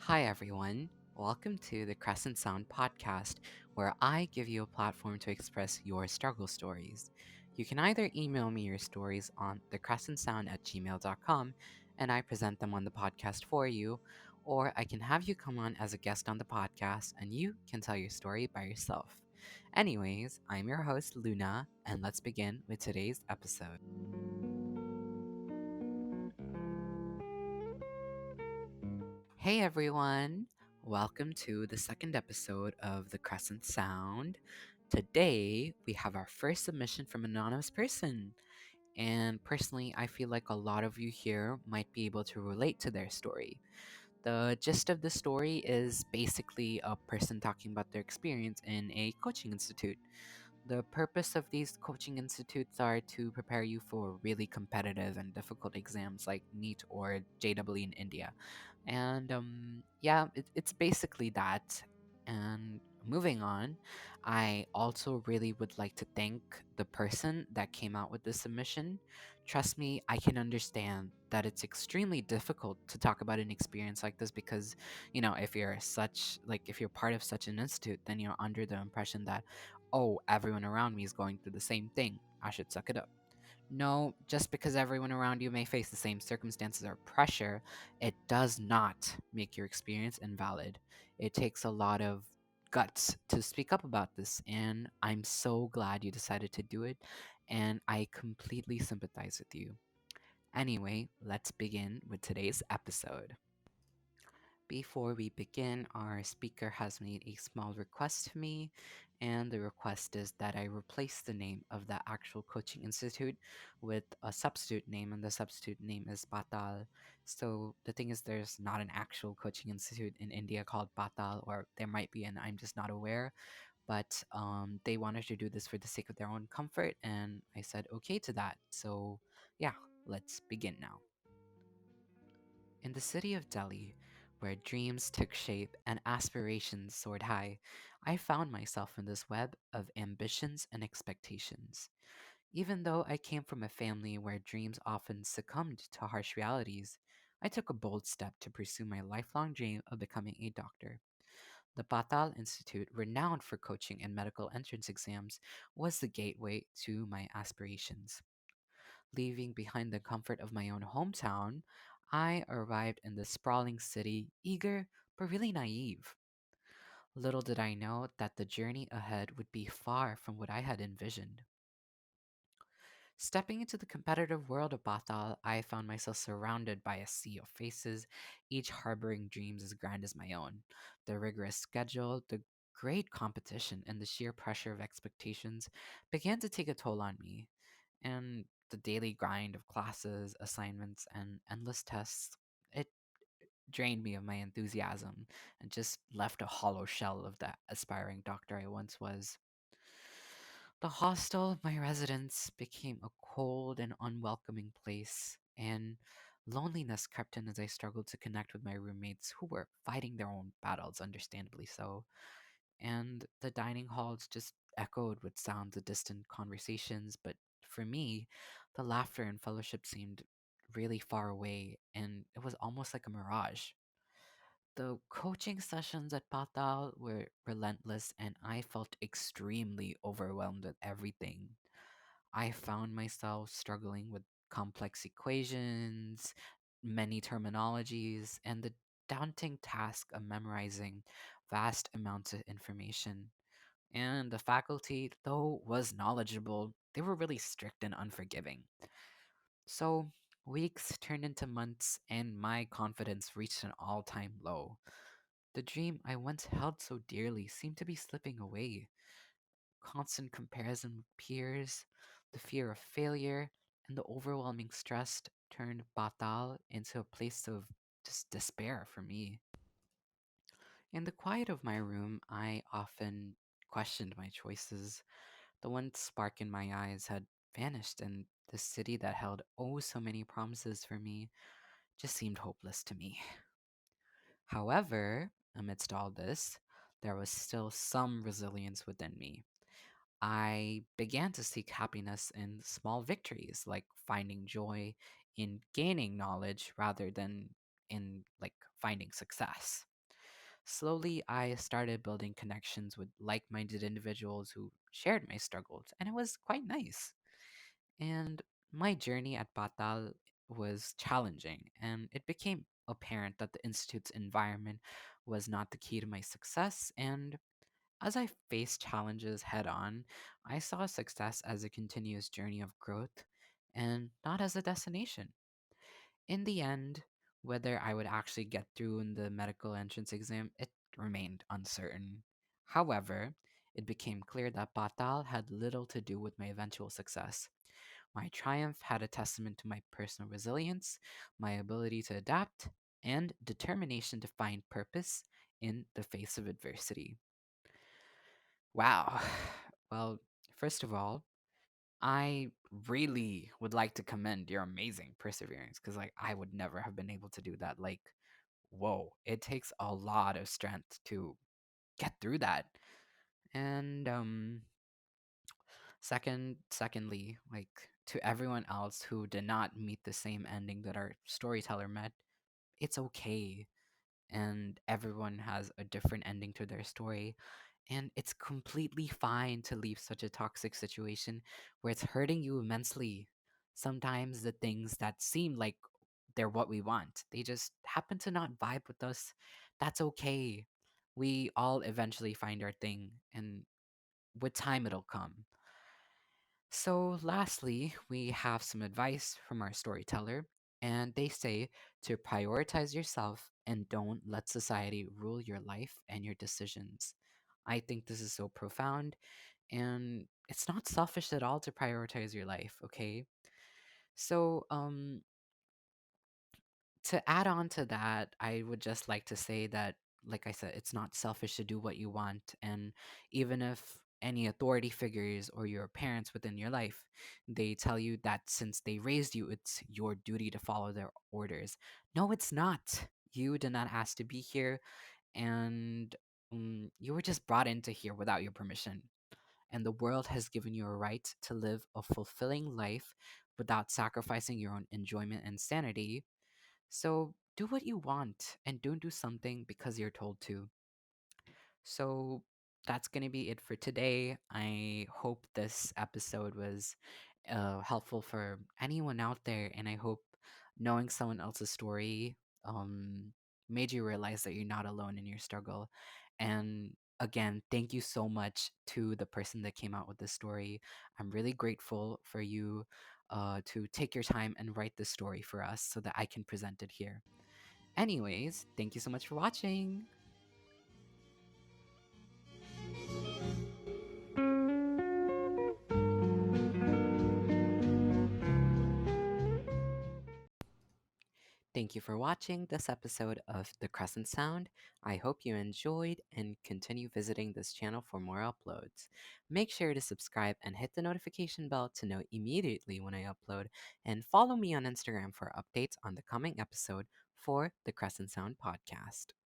Hi, everyone. Welcome to the Crescent Sound podcast, where I give you a platform to express your struggle stories. You can either email me your stories on thecrescentsound@gmail.com and I present them on the podcast for you, or I can have you come on as a guest on the podcast and you can tell your story by yourself. Anyways, I'm your host, Luna, and let's begin with today's episode. Hey everyone! Welcome to the second episode of The Crescent Sound. Today, we have our first submission from an anonymous person. And personally, I feel like a lot of you here might be able to relate to their story. The gist of the story is basically a person talking about their experience in a coaching institute. The purpose of these coaching institutes are to prepare you for really competitive and difficult exams like NEET or JEE in India. And yeah, it's basically that. And moving on, I also really would like to thank the person that came out with this submission. Trust me, I can understand that it's extremely difficult to talk about an experience like this because, if you're part of such an institute, then you're under the impression that, oh, everyone around me is going through the same thing. I should suck it up. No, just because everyone around you may face the same circumstances or pressure, it does not make your experience invalid. It takes a lot of guts to speak up about this, and I'm so glad you decided to do it, and I completely sympathize with you. Anyway, let's begin with today's episode. Before we begin, our speaker has made a small request to me, and the request is that I replace the name of the actual coaching institute with a substitute name, and the substitute name is Paatal. So the thing is, there's not an actual coaching institute in India called Paatal, or there might be, and I'm just not aware. But they wanted to do this for the sake of their own comfort, and I said okay to that. So yeah, let's begin now. In the city of Delhi, where dreams took shape and aspirations soared high, I found myself in this web of ambitions and expectations. Even though I came from a family where dreams often succumbed to harsh realities, I took a bold step to pursue my lifelong dream of becoming a doctor. The Paatal Institute, renowned for coaching and medical entrance exams, was the gateway to my aspirations. Leaving behind the comfort of my own hometown, I arrived in the sprawling city, eager but really naive. Little did I know that the journey ahead would be far from what I had envisioned. Stepping into the competitive world of Batal, I found myself surrounded by a sea of faces, each harboring dreams as grand as my own. The rigorous schedule, the great competition, and the sheer pressure of expectations began to take a toll on me. And the daily grind of classes, assignments, and endless tests, it drained me of my enthusiasm and just left a hollow shell of the aspiring doctor I once was. The hostel, my residence, became a cold and unwelcoming place, and loneliness crept in as I struggled to connect with my roommates who were fighting their own battles, understandably so. And the dining halls just echoed with sounds of distant conversations, but for me, the laughter and fellowship seemed really far away, and it was almost like a mirage. The coaching sessions at Patal were relentless, and I felt extremely overwhelmed with everything. I found myself struggling with complex equations, many terminologies, and the daunting task of memorizing vast amounts of information. And the faculty, though was knowledgeable, they were really strict and unforgiving. So, weeks turned into months, and my confidence reached an all time low. The dream I once held so dearly seemed to be slipping away. Constant comparison with peers, the fear of failure, and the overwhelming stress turned Batal into a place of just despair for me. In the quiet of my room, I often questioned my choices. The one spark in my eyes had vanished, and the city that held oh so many promises for me just seemed hopeless to me. However, amidst all this, there was still some resilience within me. I began to seek happiness in small victories, like finding joy in gaining knowledge rather than in finding success. Slowly, I started building connections with like minded individuals who shared my struggles, and it was quite nice. And my journey at Paatal was challenging, and it became apparent that the Institute's environment was not the key to my success. And as I faced challenges head on, I saw success as a continuous journey of growth and not as a destination. In the end, whether I would actually get through in the medical entrance exam, it remained uncertain. However, it became clear that Patal had little to do with my eventual success. My triumph had a testament to my personal resilience, my ability to adapt, and determination to find purpose in the face of adversity. Wow. Well, first of all, I really would like to commend your amazing perseverance because, like, I would never have been able to do that. Like, whoa, it takes a lot of strength to get through that. And secondly, like to everyone else who did not meet the same ending that our storyteller met, it's okay. And everyone has a different ending to their story. And it's completely fine to leave such a toxic situation where it's hurting you immensely. Sometimes the things that seem like they're what we want, they just happen to not vibe with us. That's okay. We all eventually find our thing, and with time, it'll come. So, lastly, we have some advice from our storyteller, and they say to prioritize yourself and don't let society rule your life and your decisions. I think this is so profound, and it's not selfish at all to prioritize your life, okay? So, to add on to that, I would just like to say that, like I said, it's not selfish to do what you want. And even if any authority figures or your parents within your life, they tell you that since they raised you, it's your duty to follow their orders. No, it's not. You did not ask to be here, and you were just brought into here without your permission. And the world has given you a right to live a fulfilling life without sacrificing your own enjoyment and sanity, so do what you want and don't do something because you're told to. So that's going to be it for today. I hope this episode was helpful for anyone out there, and I hope knowing someone else's story um, made you realize that you're not alone in your struggle. And again, thank you so much to the person that came out with this story. I'm really grateful for you to take your time and write this story for us so that I can present it here. Anyways, thank you so much for watching. Thank you for watching this episode of The Crescent Sound. I hope you enjoyed and continue visiting this channel for more uploads. Make sure to subscribe and hit the notification bell to know immediately when I upload, and follow me on Instagram for updates on the coming episode for the Crescent Sound podcast.